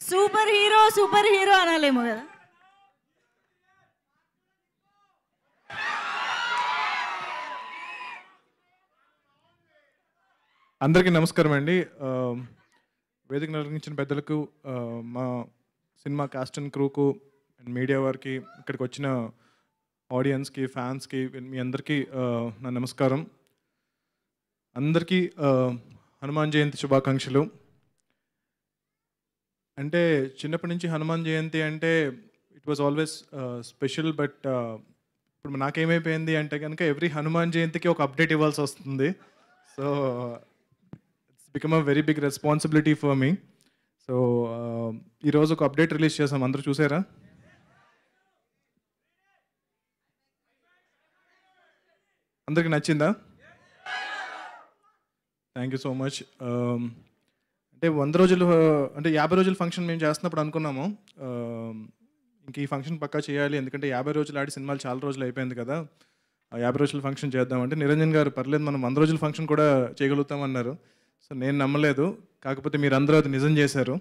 Super hero అనాలేమో కదా. అందరికీ నమస్కారం అండి. వేదిక నిర్వహించిన పెద్దలకు, మా సినిమా కాస్ట్ అండ్ క్రూకు అండ్ మీడియా వారికి, ఇక్కడికి వచ్చిన ఆడియన్స్కి, ఫ్యాన్స్కి, మీ అందరికీ నా నమస్కారం. అందరికీ హనుమాన్ జయంతి శుభాకాంక్షలు. అంటే చిన్నప్పటి నుంచి హనుమాన్ జయంతి అంటే it was always special. But ఇప్పుడు నాకేమైపోయింది అంటే కనుక ఎవ్రీ హనుమాన్ జయంతికి ఒక అప్డేట్ ఇవ్వాల్సి వస్తుంది. So it's become a very big responsibility for me. సో ఈరోజు ఒక అప్డేట్ రిలీజ్ చేసాం, అందరూ చూసారా? అందరికి నచ్చిందా? Thank you so much. అంటే 100 రోజులు అంటే 50 రోజుల ఫంక్షన్ మేము చేస్తున్నప్పుడు అనుకున్నాము ఇంక ఈ ఫంక్షన్ పక్కా చేయాలి, ఎందుకంటే 50 రోజులు ఆడి సినిమాలు చాలా రోజులు అయిపోయింది కదా, 50 రోజుల ఫంక్షన్ చేద్దామంటే నిరంజన్ గారు పర్లేదు మనం 100 రోజుల ఫంక్షన్ కూడా చేయగలుగుతామన్నారు. సో నేను నమ్మలేదు, కాకపోతే మీరు అందరూ అది నిజం చేశారు.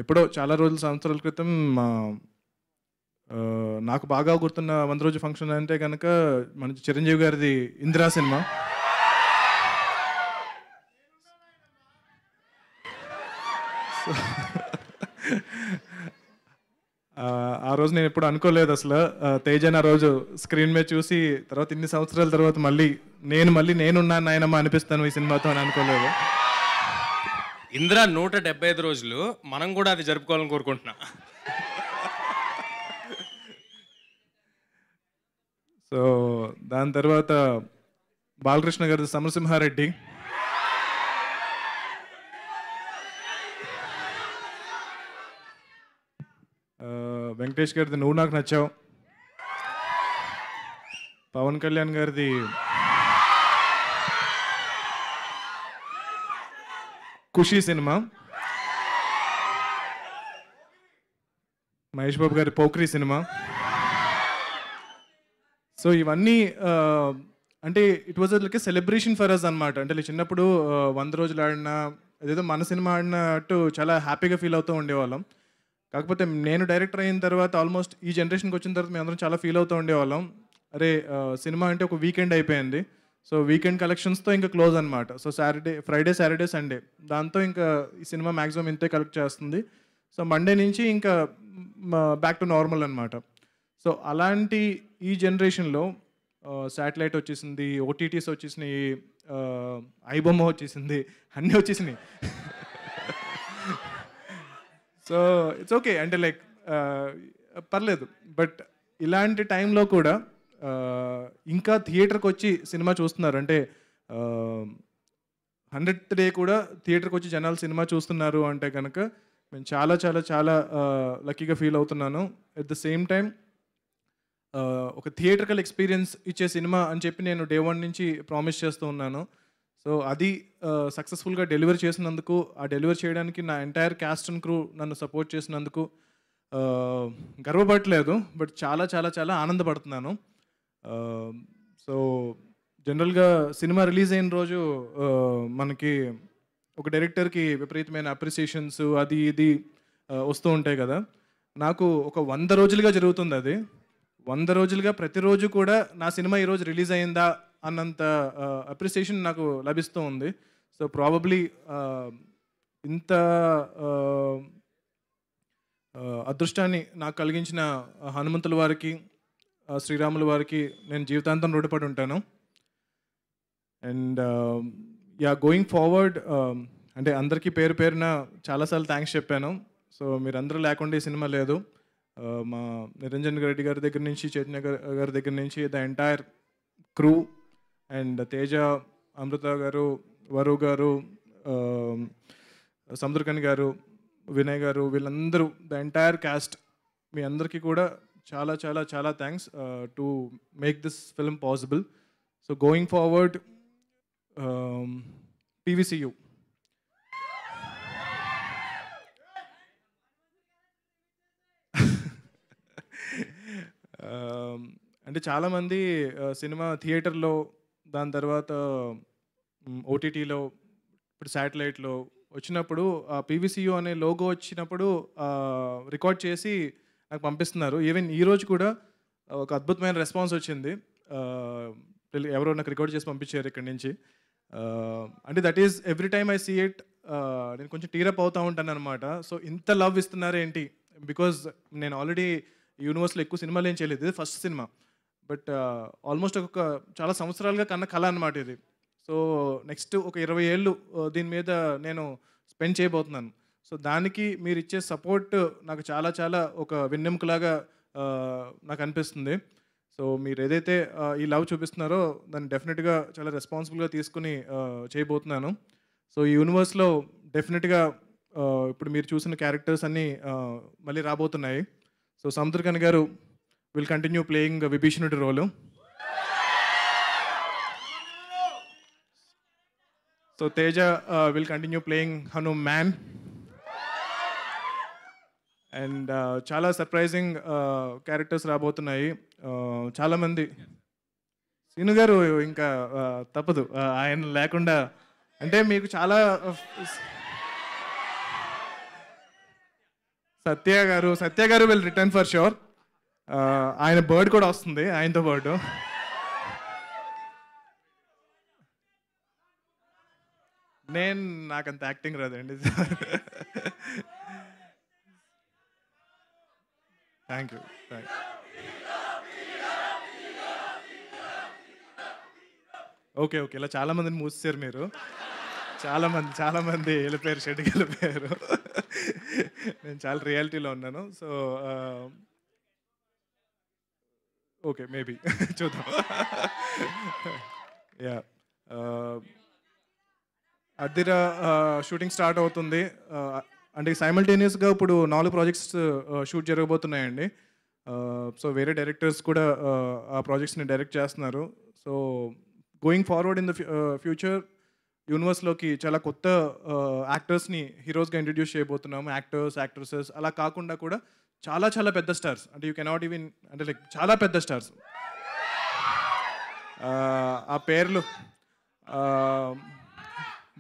ఎప్పుడో చాలా రోజుల సంవత్సరాల క్రితం నాకు బాగా గుర్తున్న 100 రోజుల ఫంక్షన్ అంటే కనుక మన చిరంజీవి గారిది ఇందిరా సినిమా. ఆ రోజు నేను ఎప్పుడు అనుకోలేదు అసలు తేజన్ ఆ రోజు స్క్రీన్ మీద చూసి తర్వాత ఇన్ని సంవత్సరాల తర్వాత మళ్ళీ నేనున్నాను నాయనమ్మ అనిపిస్తాను ఈ సినిమాతో అని అనుకోలేదు. ఇందిరా 175 రోజులు మనం కూడా అది జరుపుకోవాలని కోరుకుంటున్నా. సో దాని తర్వాత బాలకృష్ణ గారి సమరసింహారెడ్డి, వెంకటేష్ గారిది నువ్వు నాకు నచ్చావు, పవన్ కళ్యాణ్ గారిది ఖుషీ సినిమా, మహేష్ బాబు గారి పోక్రీ సినిమా. సో ఇవన్నీ అంటే it was like a celebration for us అనమాట. అంటే చిన్నప్పుడు 100 రోజులు ఆడినా అదేదో మన సినిమా ఆడినట్టు చాలా హ్యాపీగా ఫీల్ అవుతూ ఉండేవాళ్ళం. కాకపోతే నేను డైరెక్టర్ అయిన తర్వాత ఆల్మోస్ట్ ఈ జనరేషన్కి వచ్చిన తర్వాత మేము అందరం చాలా ఫీల్ అవుతూ ఉండేవాళ్ళం, అరే సినిమా అంటే ఒక వీకెండ్ అయిపోయింది, సో వీకెండ్ కలెక్షన్స్తో ఇంకా క్లోజ్ అనమాట. సో ఫ్రైడే సాటర్డే సండే దాంతో ఇంకా ఈ సినిమా మ్యాక్సిమం ఇంతే కలెక్ట్ చేస్తుంది. సో మండే నుంచి ఇంకా బ్యాక్ టు నార్మల్ అనమాట. సో అలాంటి ఈ జనరేషన్లో శాటిలైట్ వచ్చేసింది, ఓటీటీస్ వచ్చేసినాయి, ఐబొమ్మ వచ్చేసింది, అన్నీ వచ్చేసినాయి. సో ఇట్స్ ఓకే, అంటే లైక్ పర్లేదు. బట్ ఇలాంటి టైంలో కూడా ఇంకా థియేటర్కి వచ్చి సినిమా చూస్తున్నారు, అంటే 100th డే కూడా థియేటర్కి వచ్చి జనాలు సినిమా చూస్తున్నారు అంటే కనుక నేను చాలా చాలా చాలా లక్కీగా ఫీల్ అవుతున్నాను. ఎట్ ద సేమ్ టైం ఒక థియేటర్కల్ ఎక్స్పీరియన్స్ ఇచ్చే సినిమా అని చెప్పి నేను డే 1 నుంచి ప్రామిస్ చేస్తూ ఉన్నాను. సో అది సక్సెస్ఫుల్గా డెలివర్ చేసినందుకు, ఆ డెలివర్ చేయడానికి నా ఎంటైర్ క్యాస్ట్ అండ్ క్రూ నన్ను సపోర్ట్ చేసినందుకు గర్వపడట్లేదు, బట్ చాలా చాలా చాలా ఆనందపడుతున్నాను. సో జనరల్గా సినిమా రిలీజ్ అయిన రోజు మనకి ఒక డైరెక్టర్కి విపరీతమైన అప్రిసియేషన్స్ అది ఇది వస్తూ ఉంటాయి కదా. నాకు ఒక 100 రోజులుగా జరుగుతుంది అది. 100 రోజులుగా ప్రతిరోజు కూడా నా సినిమా ఈరోజు రిలీజ్ అయిందా అన్నంత అప్రిసియేషన్ నాకు లభిస్తూ ఉంది. సో ప్రాబబ్లీ ఇంత అదృష్టాన్ని నాకు కలిగించిన హనుమంతుల వారికి, శ్రీరాముల వారికి నేను జీవితాంతం రుణపడి ఉంటాను. అండ్ గోయింగ్ ఫార్వర్డ్ అంటే అందరికీ పేరు పేరున చాలాసార్లు థ్యాంక్స్ చెప్పాను. సో మీరందరూ లేకుండా ఈ సినిమా లేదు. మా నిరంజన్ రెడ్డి గారి దగ్గర నుంచి, చైతన్య గారి దగ్గర నుంచి, the entire crew and Teja, Amrutha గారు, వరు గారు, సముద్రకని గారు, వినయ్ గారు, వీళ్ళందరూ ద ఎంటైర్ క్యాస్ట్, మీ అందరికీ కూడా చాలా చాలా చాలా thanks to make this film possible. So going forward PVCU. అంటే చాలామంది సినిమా థియేటర్లో, దాని తర్వాత ఓటీటీలో, ఇప్పుడు శాటిలైట్లో వచ్చినప్పుడు పీవీసీయూ అనే లోగో వచ్చినప్పుడు రికార్డ్ చేసి నాకు పంపిస్తున్నారు. ఈవెన్ ఈరోజు కూడా ఒక అద్భుతమైన రెస్పాన్స్ వచ్చింది. ఎవరో నాకు రికార్డ్ చేసి పంపించారు ఇక్కడి నుంచి. అంటే that is every time I see it నేను కొంచెం టీరప్ అవుతూ ఉంటాను అనమాట. సో ఇంత లవ్ ఇస్తున్నారు ఏంటి, బికాజ్ నేను ఆల్రెడీ యూనివర్స్లో ఎక్కువ సినిమాలు ఏం చేయలేదు, ఇది ఫస్ట్ సినిమా. బట్ ఆల్మోస్ట్ ఒక చాలా సంవత్సరాలుగా కన్న కళ అనమాట ఇది. సో నెక్స్ట్ ఒక 20 ఏళ్ళు దీని మీద నేను స్పెండ్ చేయబోతున్నాను. సో దానికి మీరు ఇచ్చే సపోర్ట్ నాకు చాలా చాలా ఒక వెన్నెముకలాగా నాకు అనిపిస్తుంది. సో మీరు ఏదైతే ఈ లవ్ చూపిస్తున్నారో దాన్ని డెఫినెట్గా చాలా రెస్పాన్సిబుల్గా తీసుకుని చేయబోతున్నాను. సో ఈ యూనివర్స్లో డెఫినెట్గా ఇప్పుడు మీరు చూసిన క్యారెక్టర్స్ అన్నీ మళ్ళీ రాబోతున్నాయి. సో సముద్రకని గారు విల్ కంటిన్యూ ప్లేయింగ్ విభీషణుడి role. So Teja will continue playing Hanuman. And చాలా సర్ప్రైజింగ్ క్యారెక్టర్స్ రాబోతున్నాయి. చాలామంది శ్రీను గారు ఇంకా తప్పదు ఆయన లేకుండా. అంటే మీకు చాలా సత్య గారు విల్ రిటర్న్ ఫర్ ష్యూర్. ఆయన బర్డ్ కూడా వస్తుంది ఆయనతో పాటు. నాకంత యాక్టింగ్ రాదండి. Thank you. ఓకే ఇలా చాలామందిని మూసేశారు మీరు. చాలామంది వెళ్ళిపోయారు, షెడ్కి వెళ్ళిపోయారు. నేను చాలా రియాలిటీలో ఉన్నాను. సో ఓకే మేబీ చూద్దాం. యా అద్దిరా షూటింగ్ స్టార్ట్ అవుతుంది. అంటే సైమల్టేనియస్గా ఇప్పుడు 4 ప్రాజెక్ట్స్ షూట్ జరగబోతున్నాయండి. సో వేరే డైరెక్టర్స్ కూడా ఆ ప్రాజెక్ట్స్ని డైరెక్ట్ చేస్తున్నారు. So going forward in the future యూనివర్స్లోకి చాలా కొత్త యాక్టర్స్ని హీరోస్గా ఇంట్రడ్యూస్ చేయబోతున్నాము. యాక్టర్స్, యాక్ట్రెసెస్ అలా కాకుండా కూడా చాలా చాలా పెద్ద స్టార్స్, అంటే యూ కెనాట్ ఈవెన్, అంటే లైక్ చాలా పెద్ద స్టార్స్. ఆ పేర్లు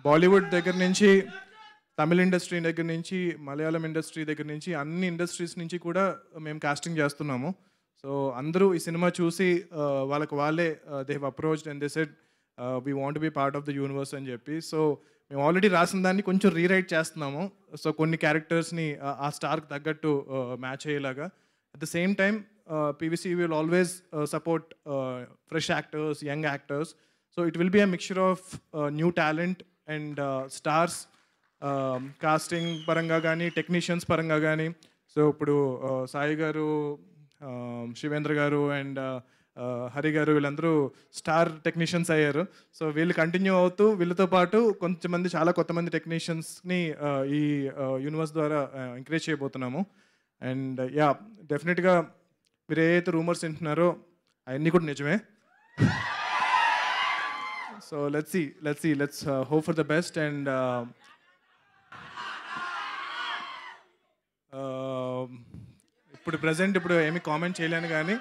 బాలీవుడ్ దగ్గర నుంచి, తమిళ ఇండస్ట్రీ దగ్గర నుంచి, మలయాళం ఇండస్ట్రీ దగ్గర నుంచి, అన్ని ఇండస్ట్రీస్ నుంచి కూడా మేము కాస్టింగ్ చేస్తున్నాము. సో అందరూ ఈ సినిమా చూసి వాళ్ళే they have approached and they said we want be part of the universe అని చెప్పి. సో మేము ఆల్రెడీ రాసిన దాన్ని కొంచెం రీరైట్ చేస్తున్నాము. సో కొన్ని క్యారెక్టర్స్ని ఆ స్టార్కి తగ్గట్టు మ్యాచ్ అయ్యేలాగా. At the same time PVC will always support fresh actors, young actors. So it will be a mixture of new talent and stars, casting పరంగా కానీ, టెక్నీషియన్స్ పరంగా కానీ. సో ఇప్పుడు సాయి గారు, శివేంద్ర గారు అండ్ హరి గారు వీళ్ళందరూ స్టార్ టెక్నీషియన్స్ అయ్యారు. సో వీళ్ళు కంటిన్యూ అవుతూ వీళ్ళతో పాటు కొంతమంది, చాలా కొత్తమంది టెక్నీషియన్స్ని ఈ యూనివర్స్ ద్వారా ఎంకరేజ్ చేయబోతున్నాము. అండ్ యా డెఫినెట్గా మీరు ఏదైతే రూమర్స్ వింటున్నారో అవన్నీ కూడా నిజమే. So let's hope for the best. And ఇప్పుడు ప్రజెంట్ ఏమీ కామెంట్ చేయలేను, కానీ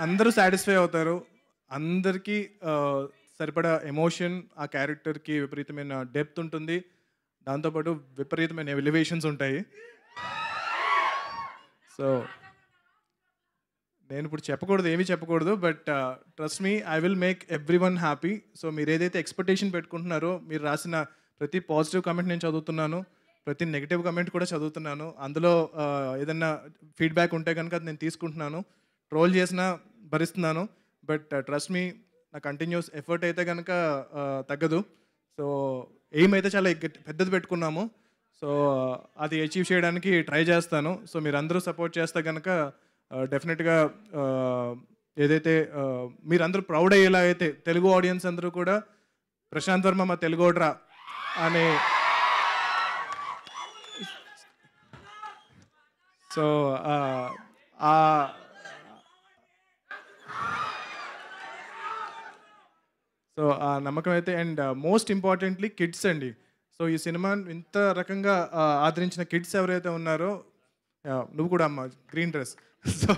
అందరూ సాటిస్ఫై అవుతారు. అందరికీ సరిపడా ఎమోషన్, ఆ క్యారెక్టర్కి విపరీతమైన డెప్త్ ఉంటుంది, దాంతోపాటు విపరీతమైన ఎలివేషన్స్ ఉంటాయి. సో నేను ఇప్పుడు ఏమీ చెప్పకూడదు, but trust me, I will make every one happy. So మీరు ఏదైతే ఎక్స్పెక్టేషన్ పెట్టుకుంటున్నారో, మీరు రాసిన ప్రతి పాజిటివ్ కమెంట్ నేను చదువుతున్నాను, ప్రతి నెగిటివ్ కమెంట్ కూడా చదువుతున్నాను. అందులో ఏదన్నా ఫీడ్బ్యాక్ ఉంటే కనుక అది నేను తీసుకుంటున్నాను. ట్రోల్ చేసినా భరిస్తున్నాను, బట్ ట్రస్ట్ మీ, నా కంటిన్యూస్ ఎఫర్ట్ అయితే కనుక తగ్గదు. సో ఎయిమ్ అయితే చాలా పెద్దది పెట్టుకున్నాము. సో అది అచీవ్ చేయడానికి ట్రై చేస్తాను. సో మీరు అందరూ సపోర్ట్ చేస్తే కనుక డెఫినెట్గా ఏదైతే మీరందరూ ప్రౌడ్ అయ్యేలా అయితే, తెలుగు ఆడియన్స్ అందరూ కూడా ప్రశాంత్ వర్మ మా తెలుగోడ్రా అని. సో ఆ నమ్మకం అయితే. అండ్ మోస్ట్ ఇంపార్టెంట్లీ కిడ్స్ అండి. సో ఈ సినిమా ఇంత రకంగా ఆదరించిన కిడ్స్ ఎవరైతే ఉన్నారో, నువ్వు కూడా అమ్మ గ్రీన్ డ్రెస్. సో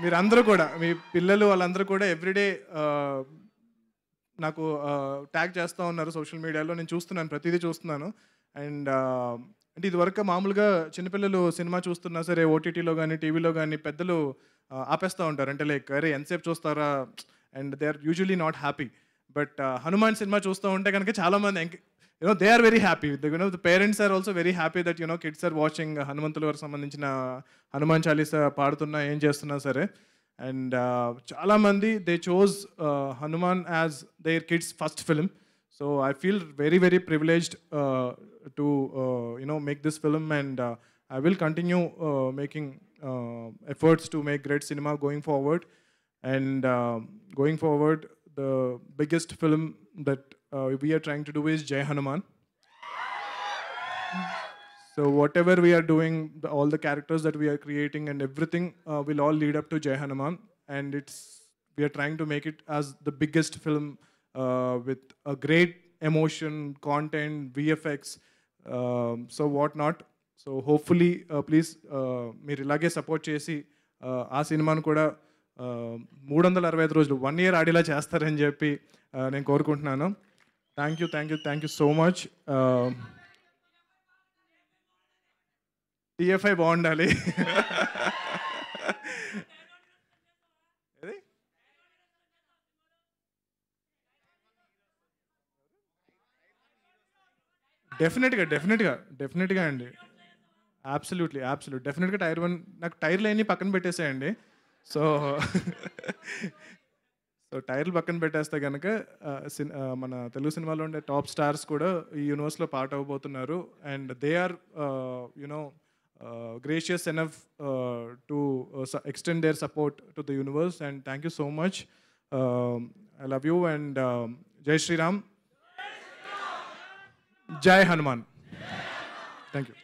మీరందరూ కూడా, మీ పిల్లలు వాళ్ళందరూ కూడా ఎవ్రీడే నాకు ట్యాగ్ చేస్తూ ఉన్నారు సోషల్ మీడియాలో. నేను చూస్తున్నాను, ప్రతిదీ చూస్తున్నాను. అండ్ అంటే ఇదివరకు మామూలుగా చిన్నపిల్లలు సినిమా చూస్తున్నా సరే ఓటీటీలో కానీ టీవీలో కానీ పెద్దలు ఆపేస్తూ ఉంటారు. అంటే లైక్ అరే ఎంతసేపు చూస్తారా, and they are usually not happy. But Hanuman cinema చూస్తూ ఉంటే కనుక చాలామంది they are very happy. The parents are also very happy that kids are watching హనుమంతుల గారికి సంబంధించిన హనుమాన్ చాలీసా పాడుతున్నా ఏం చేస్తున్నా సరే. అండ్ చాలామంది they chose Hanuman as their kids first film. So I feel very very privileged to make this film, and I will continue making efforts to make great cinema going forward. And going forward, the biggest film that we are trying to do is Jai Hanuman. So whatever we are doing, all the characters that we are creating and everything will all lead up to Jai Hanuman. And we are trying to make it as the biggest film with a great emotion, content, VFX, so what not. So hopefully please మీరు ఇలాగే support చేసి ఆ సినిమాను కూడా 365 రోజులు 1 year ఆడేలా చేస్తారని చెప్పి నేను కోరుకుంటున్నాను. Thank you so much. TFI బాగుండాలి. డెఫినెట్గా అండి. అబ్సల్యూట్లీ డెఫినెట్గా టైర్ 1 నాకు టైర్లు అన్నీ పక్కన పెట్టేసాయండి. సో టైర్లు పక్కన పెట్టేస్తే కనుక మన తెలుగు సినిమాలో ఉండే టాప్ స్టార్స్ కూడా ఈ యూనివర్స్లో పార్ట్ అవ్వబోతున్నారు. And they are gracious enough to extend their support to the universe. And thank you so much. I love you, and Jai Shri Ram. Jai Hanuman. Thank you.